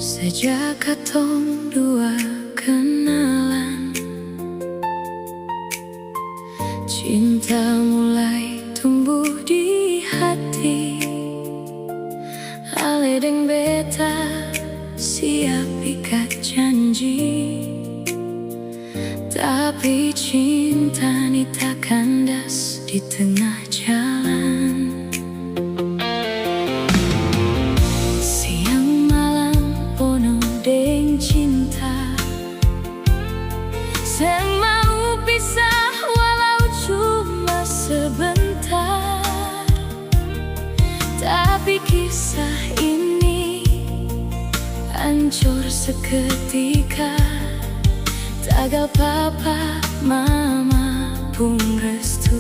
Sejak katong dua kenalan, cinta mulai tumbuh di hati. Ale deng beta siap ikat janji, tapi cinta ni tak kandas di tengah jalan. Siang malam penuh deng cinta, sen mau pisah walau cuma sebentar. Tapi kisah ini hancur seketika, tagal papa mama pun restu.